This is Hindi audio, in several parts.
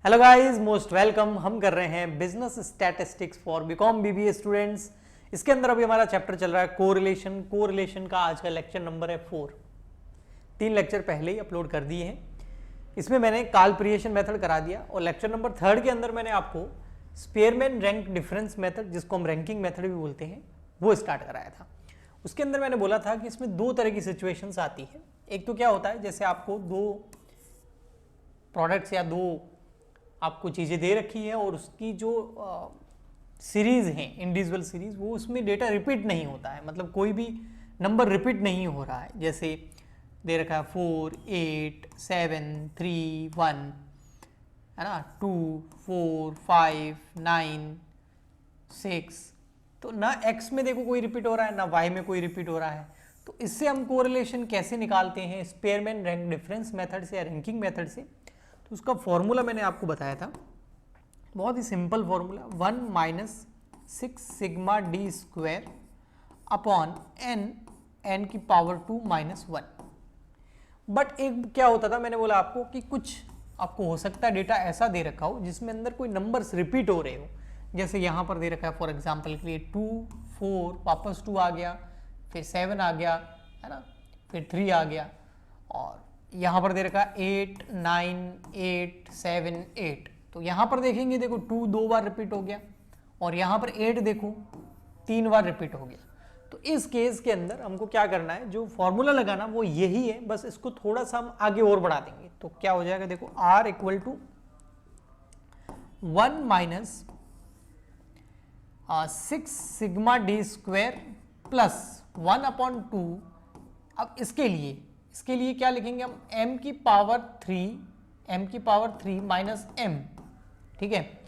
Hello guys, most welcome. हम कर रहे हैं business statistics for BCom BBA students. इसके अंदर अभी हमारा चैप्टर चल रहा है कोरिलेशन। कोरिलेशन का आज का लेक्चर नंबर है 4। 3 लेक्चर पहले ही अपलोड कर दिए हैं। इसमें मैंने काल्परिएशन मेथड करा दिया और लेक्चर नंबर 3 के अंदर मैंने आपको स्पेयरमैन रैंक डिफरेंस मेथड, जिसको हम रैंकिंग मेथड भी बोलते हैं, वो स्टार्ट कराया था। उसके अंदर मैंने बोला था कि इसमें 2 तरह की सिचुएशंस आती है। एक तो क्या होता है, जैसे आपको 2 प्रोडक्ट्स या 2 आपको चीज़ें दे रखी है और उसकी जो सीरीज़ हैं, इंडिविजुअल सीरीज़, वो उसमें डेटा रिपीट नहीं होता है, मतलब कोई भी नंबर रिपीट नहीं हो रहा है। जैसे दे रखा है 4, 8, 7, 3, 1, है ना, 2, 4, 5, 9, 6। तो ना x में देखो कोई रिपीट हो रहा है, ना y में कोई रिपीट हो रहा है। तो इससे हम कोरिलेशन कैसे निकालते हैं, स्पेयरमैन रैंक डिफरेंस मेथड से या रैंकिंग मेथड से। तो उसका फॉर्मूला मैंने आपको बताया था, बहुत ही simple formula, 1 minus 6 sigma D square upon n की पावर 2 माइनस 1। बट एक क्या होता था, मैंने बोला आपको कि कुछ आपको हो सकता है डेटा ऐसा दे रखा हो जिसमें अंदर कोई नंबर्स रिपीट हो रहे हो। जैसे यहाँ पर दे रखा है फॉर एग्जाम्पल के लिए 2, 4, वापस 2 आ गया, फिर 7 आ गया, है ना, फिर 3 आ गया, और यहाँ पर दे रखा है 8, 9, 8, 7, 8। तो यहाँ पर देखेंगे, देखो 2 2 बार रिपीट हो गया और यहाँ पर 8 देखो 3 बार रिपीट हो गया। तो इस केस के अंदर हमको क्या करना है, जो फॉर्मूला लगाना वो यही है, बस इसको थोड़ा सा हम आगे और बढ़ा देंगे। तो क्या हो जाएगा, देखो R equal to 1 minus 6 sigma D square plus 1 upon 2। अब इसके लिए क्या लिखेंगे हम, m की पावर 3 माइनस m, ठीक है।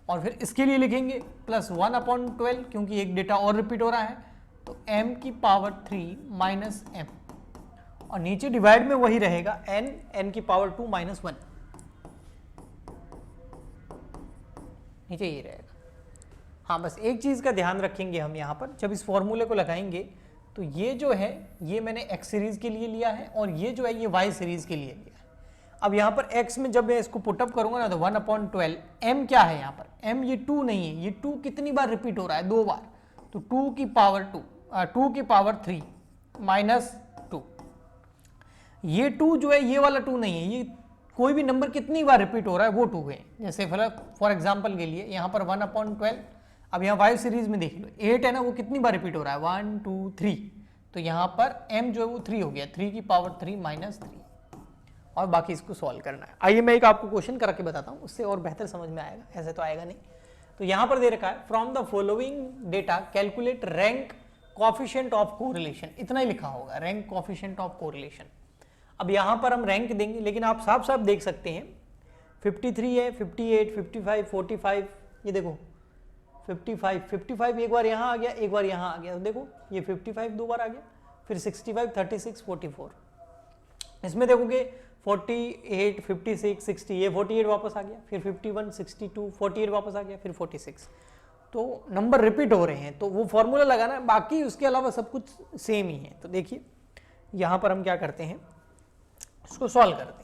और फिर इसके लिए लिखेंगे प्लस 1 अपॉन 12, क्योंकि एक डेटा और रिपीट हो रहा है, तो m की पावर 3 माइनस m, और नीचे डिवाइड में वही रहेगा n की पावर 2 माइनस 1, नीचे ये रहेगा। हाँ, बस एक चीज का ध्यान रखेंगे हम यहाँ पर, जब इस फॉर्मूले को लगाएंगे तो ये जो है ये मैंने x सीरीज के लिए लिया है और ये जो है ये y सीरीज के लिए लिया है। अब यहाँ पर x में जब मैं इसको पुटअप करूंगा ना, तो 1 अपॉन 12, m क्या है यहाँ पर, m ये 2 नहीं है, ये 2 कितनी बार रिपीट हो रहा है, 2 बार, तो 2 की पावर 3 माइनस 2। ये 2 जो है ये वाला 2 नहीं है, ये कोई भी नंबर कितनी बार रिपीट हो रहा है वो 2 है। जैसे फॉर एग्जाम्पल के लिए यहाँ पर 1 अपॉन 12, अब यहाँ y सीरीज में देख लो 8 है ना, वो कितनी बार रिपीट हो रहा है, 1, 2, 3, तो यहाँ पर m जो है वो 3 हो गया, 3 की पावर 3 माइनस 3, और बाकी इसको सॉल्व करना है। आइए मैं एक आपको क्वेश्चन करके बताता हूँ, उससे और बेहतर समझ में आएगा, ऐसे तो आएगा नहीं। तो यहाँ पर दे रखा है from the following data calculate rank coefficient of correlation, इतना ही लिखा होगा, रैंक कोफिशिएंट ऑफ कोरिलेशन। अब यहाँ पर हम रैंक देंगे, लेकिन आप साफ साफ देख सकते हैं 53 है, 58, 55, 45, ये देखो 55 एक बार यहाँ आ गया, एक बार यहाँ आ गया, तो देखो ये 55 2 बार आ गया, फिर 65, 36, 44। इसमें देखोगे 48, 56, 60, ये 48 वापस आ गया, फिर 51, 62, 48 वापस आ गया, फिर 46। तो नंबर रिपीट हो रहे हैं, तो वो फॉर्मूला लगाना है, बाकी उसके अलावा सब कुछ सेम ही है। तो देखिए यहाँ पर हम क्या करते हैं, इसको सॉल्व करते हैं।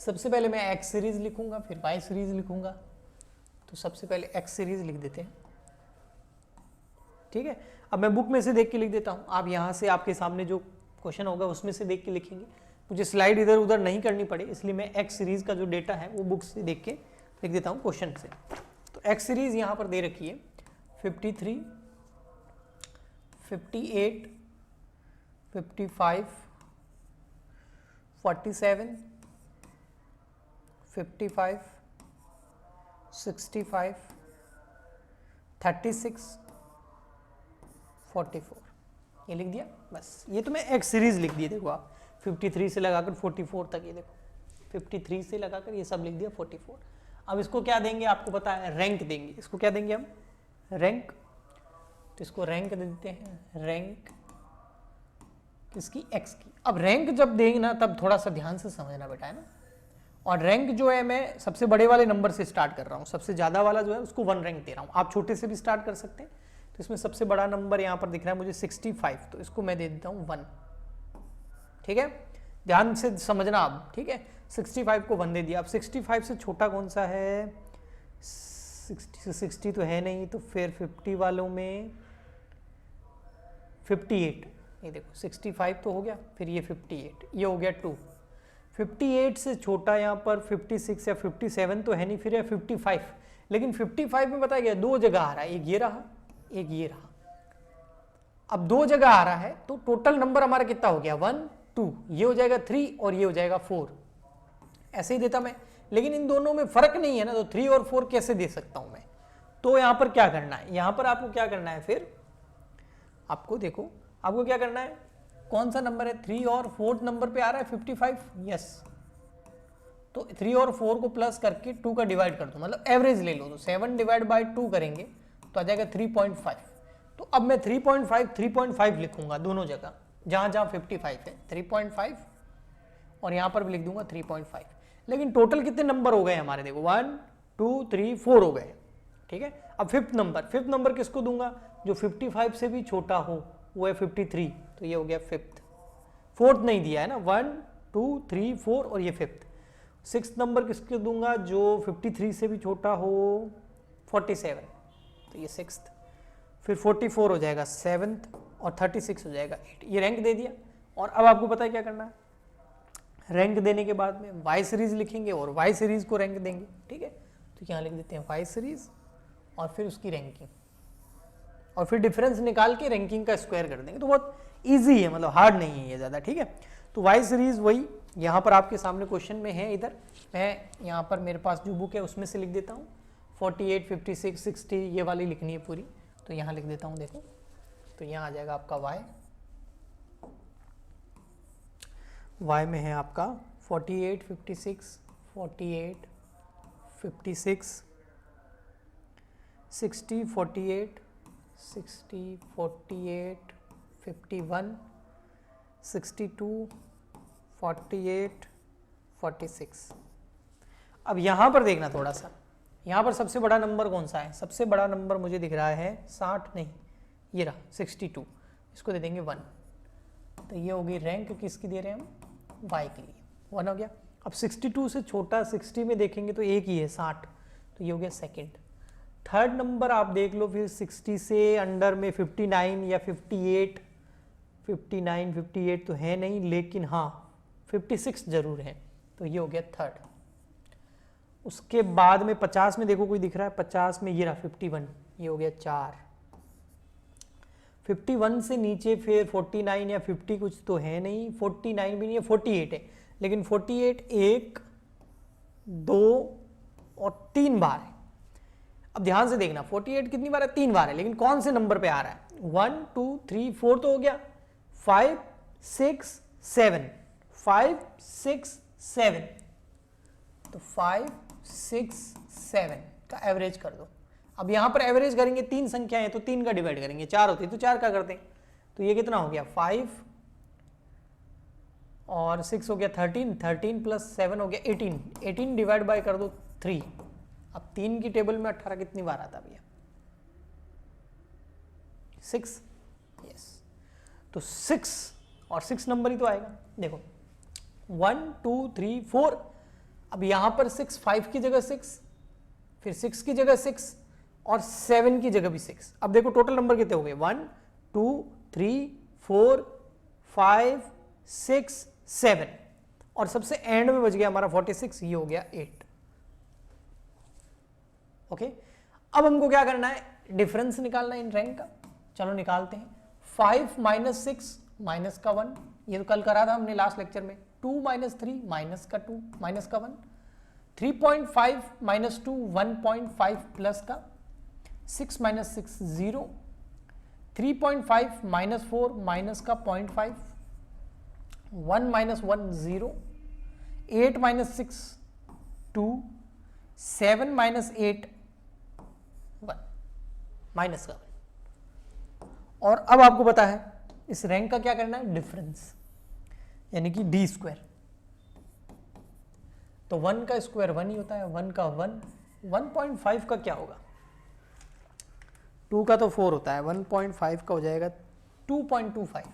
सबसे पहले मैं x सीरीज लिखूंगा, फिर y सीरीज लिखूंगा। तो सबसे पहले x सीरीज लिख देते हैं, ठीक है। अब मैं बुक में से देख के लिख देता हूं, आप यहां से आपके सामने जो क्वेश्चन होगा उसमें से देख के लिखेंगे, मुझे स्लाइड इधर उधर नहीं करनी पड़े, इसलिए मैं x सीरीज का जो डेटा है वो बुक से देख के लिख देता हूं क्वेश्चन से। तो x सीरीज यहां पर दे रखी है 53, 58, 55, 47, 55, 65, 36, 44, ये लिख दिया। बस ये तो मैं एक सीरीज लिख दी, देखो आप 53 से लगाकर 44 तक, ये देखो 53 से लगाकर ये सब लिख दिया 44। अब इसको क्या देंगे, आपको पता है, रैंक देंगे। इसको क्या देंगे हम, रैंक। तो इसको रैंक दे देते हैं, रैंक किसकी, x की। अब रैंक जब देंगे ना, तब थोड़ा सा ध्यान से समझना बेटा, है ना। और रैंक जो है मैं सबसे बड़े वाले नंबर से स्टार्ट कर रहा हूँ, सबसे ज्यादा वाला जो है उसको 1 रैंक दे रहा हूँ। आप छोटे से भी स्टार्ट कर सकते हैं। तो इसमें सबसे बड़ा नंबर यहाँ पर दिख रहा है मुझे 65, तो इसको मैं दे देता हूँ 1, ठीक है। ध्यान से समझना आप, ठीक है। 65 को 1 दे दिया। अब 65 से छोटा कौन सा है? 60 तो है नहीं, तो फिर 50 वालों में 58, ये देखो 65 तो हो गया, फिर ये 58, ये हो गया 2। 58 से छोटा यहाँ पर 56 या 57 तो है नहीं, फिर है 55। लेकिन 55 में बताया गया 2 जगह आ रहा है, एक ये रहा, एक ये रहा। अब 2 जगह आ रहा है तो टोटल नंबर हमारा कितना हो गया? 1 2, ये हो जाएगा 3 और ये हो जाएगा 4। ऐसे ही देता मैं, लेकिन इन दोनों में फर्क नहीं है ना, तो 3 और 4 कैसे दे सकता हूं मैं? तो यहां पर क्या करना है? यहां पर आपको क्या करना है? फिर आपको देखो, आपको क्या करना है? कौन सा नंबर है? 3 और 4 नंबर पे आ रहा है 55, यस। तो 3 और 4 को प्लस करके 2 का डिवाइड कर दो, मतलब एवरेज ले लो। तो 7 डिवाइड बाई 2 करेंगे तो आ जाएगा 3.5। तो अब मैं 3.5 लिखूंगा दोनों जगह, जहां जहां 55 है 3.5, और यहां पर भी लिख दूंगा 3.5। लेकिन टोटल कितने नंबर हो गए हमारे? देखो 1 2 3 4 हो गए, ठीक है। अब फिफ्थ नंबर किसको दूंगा? जो 55 से भी छोटा हो, वो है 53, तो ये हो गया फिफ्थ। फोर्थ नहीं दिया है ना, 1 2 3 4 और ये फिफ्थ। सिक्स्थ नंबर किसको दूंगा? जो 53 से भी छोटा हो, 47, तो ये सिक्स्थ। फिर 44 हो जाएगा सेवन्थ, और 36 हो जाएगा 8। ये रैंक दे दिया। और अब आपको पता है क्या करना है? रैंक देने के बाद में वाई सीरीज लिखेंगे और वाई सीरीज को रैंक देंगे, ठीक है। तो यहाँ लिख देते हैं वाई सीरीज और फिर उसकी रैंकिंग, और फिर डिफरेंस निकाल के रैंकिंग का स्क्वायर कर देंगे। तो बहुत इजी है, मतलब हार्ड नहीं है ये ज़्यादा, ठीक है। तो वाई सीरीज वही यहाँ पर आपके सामने क्वेश्चन में है। इधर मैं यहाँ पर मेरे पास जो बुक है उसमें से लिख देता हूँ। 48 56 60 ये वाली लिखनी है पूरी, तो यहाँ लिख देता हूँ। देखो, तो यहाँ आ जाएगा आपका y में है आपका 48 56 48 56 60 48 60 48 51 62 48 46। अब यहाँ पर देखना थोड़ा सा, यहाँ पर सबसे बड़ा नंबर कौन सा है? सबसे बड़ा नंबर मुझे दिख रहा है 60 नहीं, ये रहा 62, इसको दे देंगे 1। तो ये होगी रैंक किसकी दे रहे हैं हम? y के लिए 1 हो गया। अब 62 से छोटा 60 में देखेंगे तो एक ही है 60, तो ये हो गया सेकंड। थर्ड नंबर आप देख लो फिर 60 से अंडर में 59 या 58, 59 58 तो है नहीं, लेकिन हाँ 56 जरूर है, तो ये हो गया थर्ड। उसके बाद में 50 में देखो कोई दिख रहा है? 50 में ये रहा 51, ये हो गया 4। 51 से नीचे फिर 49 या 50 कुछ तो है नहीं, 49 भी नहीं है, 48 है। लेकिन 48 1 2 और 3 बार है। अब ध्यान से देखना, 48 कितनी बार है? 3 बार है, लेकिन कौन से नंबर पे आ रहा है? 1 2 3 4 तो हो गया, 5 6 7 5 6 7, तो 5 6 7 का एवरेज कर दो। अब यहां पर एवरेज करेंगे, 3 संख्या है तो 3 का डिवाइड करेंगे, 4 होती है तो 4 का करते हैं। तो ये कितना हो गया? 5 और 6 हो गया 13, 13 प्लस 7 हो गया 18, 18 डिवाइड बाय कर दो 3। अब 3 की टेबल में 18 कितनी बार आता भैया? 6, यस। तो 6 और 6 नंबर ही तो आएगा। देखो 1 2 3 4, अब यहां पर 6 5 की जगह 6, फिर 6 की जगह 6 और 7 की जगह भी 6। अब देखो टोटल नंबर कितने हो गए? 1 2 3 4 5 6 7, और सबसे एंड में बच गया हमारा 46, ये हो गया 8। ओके, अब हमको क्या करना है? डिफरेंस निकालना है इन रैंक का। चलो निकालते हैं। 5 माइनस 6 माइनस का 1, ये तो कल करा था हमने लास्ट लेक्चर में। 2 माइनस 3 माइनस का 2 माइनस का 1, 3.5 माइनस 2 1.5 प्लस का 6 माइनस 6 0, 3.5 माइनस 4 माइनस का 0.5, 1 माइनस 1 0, 8 माइनस 6 2, 7 माइनस 8 1 माइनस का 1। और अब आपको पता है इस रैंक का क्या करना है? डिफरेंस, यानी कि डी स्क्वायर। तो 1 का स्क्वायर 1 ही होता है, 1 का 1, 1.5 का क्या होगा? 2 का तो 4 होता है, 1.5 का हो जाएगा 2.25।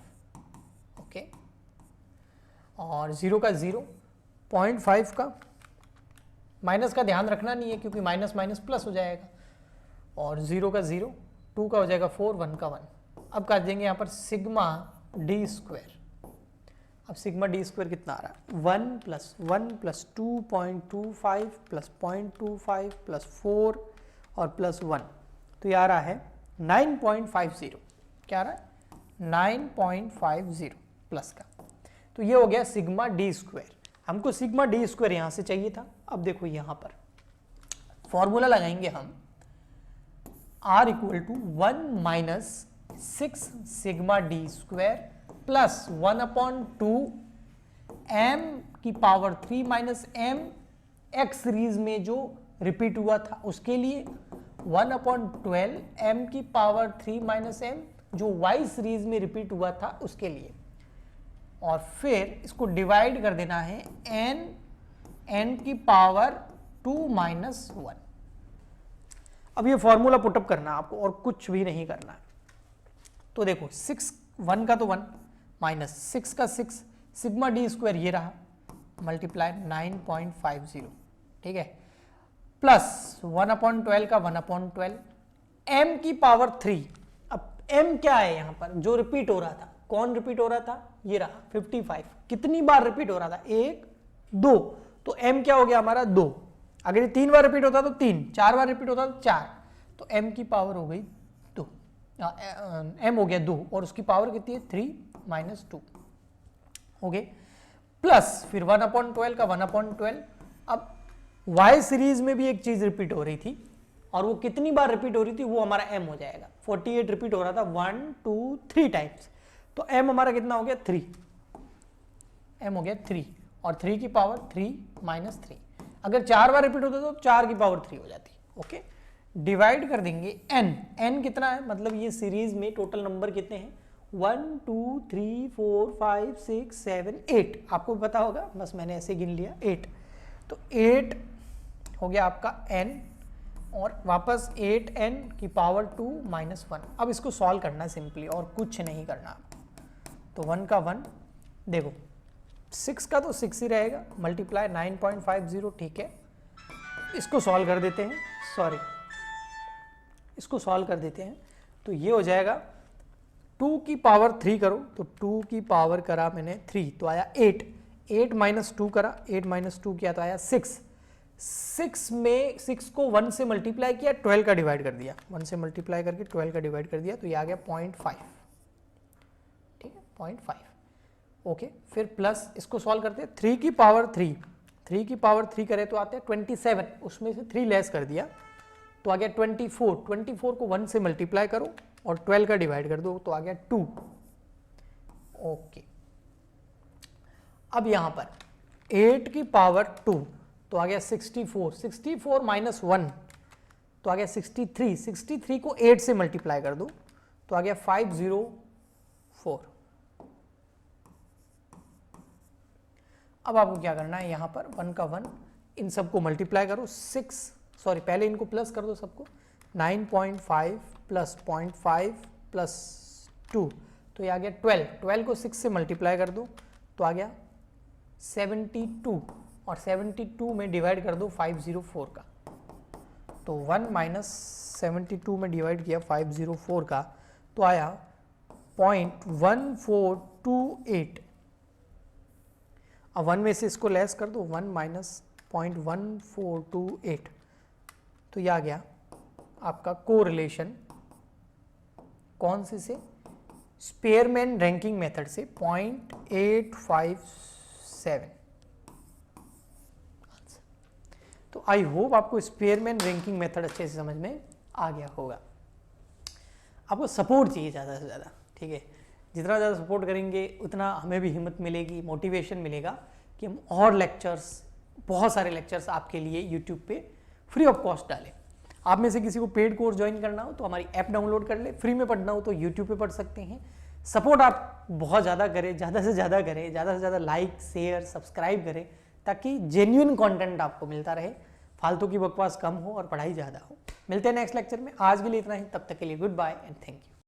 ओके, और 0 का 0, 0.5 का, माइनस का ध्यान रखना नहीं है क्योंकि माइनस माइनस प्लस हो जाएगा, और 0 का 0, 2 का हो जाएगा 4, 1 का 1। अब काट देंगे यहाँ पर सिग्मा डी स्क्वायर। अब सिग्मा डी स्क्वायर कितना आ रहा है, 1 प्लस 1 प्लस 2.25 प्लस 0.25 प्लस 4 और प्लस 1, तो ये आ रहा है 9.50। क्या आ रहा है, 9.50 प्लस का। तो ये हो गया सिग्मा डी स्क्वायर। हमको सिग्मा डी स्क्वायर यहां से चाहिए था। अब देखो यहां पर फॉर्मूला लगाएंगे हम, R equal to 1 minus 6 sigma D square plus 1/2 m की power 3 minus m x series में जो रिपीट हुआ था उसके लिए, 1/12 m की पावर 3 माइनस m जो y सीरीज में रिपीट हुआ था उसके लिए, और फिर इसको डिवाइड कर देना है n की पावर 2 माइनस 1। अब ये फॉर्मूला पुटअप करना है आपको और कुछ भी नहीं करना है। तो देखो 6, 1 का तो 1 माइनस 6 का 6, सिग्मा डी स्क्वायर ये रहा, मल्टीप्लाई 9.50, ठीक है, प्लस 1/12 का 1/12 m की पावर 3। अब m क्या है यहाँ पर, जो रिपीट हो रहा था, कौन रिपीट हो रहा था, ये रहा 55। कितनी बार रिपीट हो रहा था, 1 2, तो m क्या हो गया हमारा 2। अगर ये 3 बार रिपीट होता तो 3, 4 बार रिपीट होता तो 4, तो m की पावर हो गई 2, m हो गया 2 और उसकी पावर कितनी है 3 माइनस 2, ओके, प्लस फिर 1/12 का 1/12। अब y सीरीज में भी एक चीज रिपीट हो रही थी और वो कितनी बार रिपीट हो रही थी, वो हमारा m हो जाएगा। 48 रिपीट हो रहा था 1 2 3 टाइम्स, तो m हमारा कितना हो गया 3, m हो गया 3 और 3 की पावर 3 माइनस 3। अगर 4 बार रिपीट होता तो 4 की पावर 3 हो जाती, ओके। डिवाइड कर देंगे n कितना है, मतलब ये सीरीज में टोटल नंबर कितने हैं, 1 2 3 4 5 6 7 8, आपको पता होगा, बस मैंने ऐसे गिन लिया 8, तो 8 हो गया आपका n और वापस 8n की पावर 2 माइनस 1। अब इसको सॉल्व करना है सिंपली और कुछ नहीं करना। तो 1 का 1, देखो 6 का तो 6 ही रहेगा, मल्टीप्लाई 9.50, ठीक है। इसको सॉल्व कर देते हैं, सॉरी इसको सॉल्व कर देते हैं, तो ये हो जाएगा 2 की पावर 3 करो, तो 2 की पावर करा मैंने 3 तो आया 8, 8 माइनस 2 करा, 8 माइनस 2 किया तो आया 6, 6 में 6 को 1 से मल्टीप्लाई किया, 12 का डिवाइड कर दिया, 1 से मल्टीप्लाई करके 12 का डिवाइड कर दिया, तो ये आ गया 0.5, ठीक है 0.5, ओके। फिर प्लस इसको सॉल्व करते हैं, 3 की पावर 3, 3 की पावर 3 करें तो आते हैं 27, उसमें से 3 लेस कर दिया तो आ गया 24, 24 को 1 से मल्टीप्लाई करो और 12 का डिवाइड कर दो तो आ गया 2, ओके। अब यहां पर 8 की पावर 2 तो आ गया 64, 64 माइनस 1 तो आ गया 63, 63 को 8 से मल्टीप्लाई कर दो तो आ गया 504। अब आपको क्या करना है, यहां पर 1 का 1, इन सबको मल्टीप्लाई करो, 6, सॉरी पहले इनको प्लस कर दो सबको, 9.5 प्लस 0.5 प्लस 2 तो ये आ गया 12, 12 को 6 से मल्टीप्लाई कर दो तो आ गया 72 और 72 में डिवाइड कर दो 504 का, तो 1 माइनस 72 में डिवाइड किया 504 का तो आया 0.1428। अब 1 में से इसको लेस कर दो, 1 माइनस 0.1428, तो ये आ गया आपका कोरिलेशन कौन से स्पेयरमैन रैंकिंग मेथड से 0.857। तो आई होप आपको स्पेयरमैन रैंकिंग मेथड अच्छे से समझ में आ गया होगा। आपको सपोर्ट चाहिए ज़्यादा से ज़्यादा, ठीक है, जितना ज़्यादा सपोर्ट करेंगे उतना हमें भी हिम्मत मिलेगी, मोटिवेशन मिलेगा कि हम और लेक्चर्स, बहुत सारे लेक्चर्स आपके लिए यूट्यूब पे फ्री ऑफ कॉस्ट डालें। आप में से किसी को पेड कोर्स ज्वाइन करना हो तो हमारी ऐप डाउनलोड कर ले, फ्री में पढ़ना हो तो यूट्यूब पे पढ़ सकते हैं। सपोर्ट आप बहुत ज़्यादा करें, ज़्यादा से ज़्यादा करें, ज़्यादा से ज़्यादा लाइक शेयर सब्सक्राइब करें ताकि जेन्युइन कंटेंट आपको मिलता रहे, फालतू की बकवास कम हो और पढ़ाई ज़्यादा हो। मिलते हैं नेक्स्ट लेक्चर में, आज के लिए इतना ही, तब तक के लिए good bye and thank you.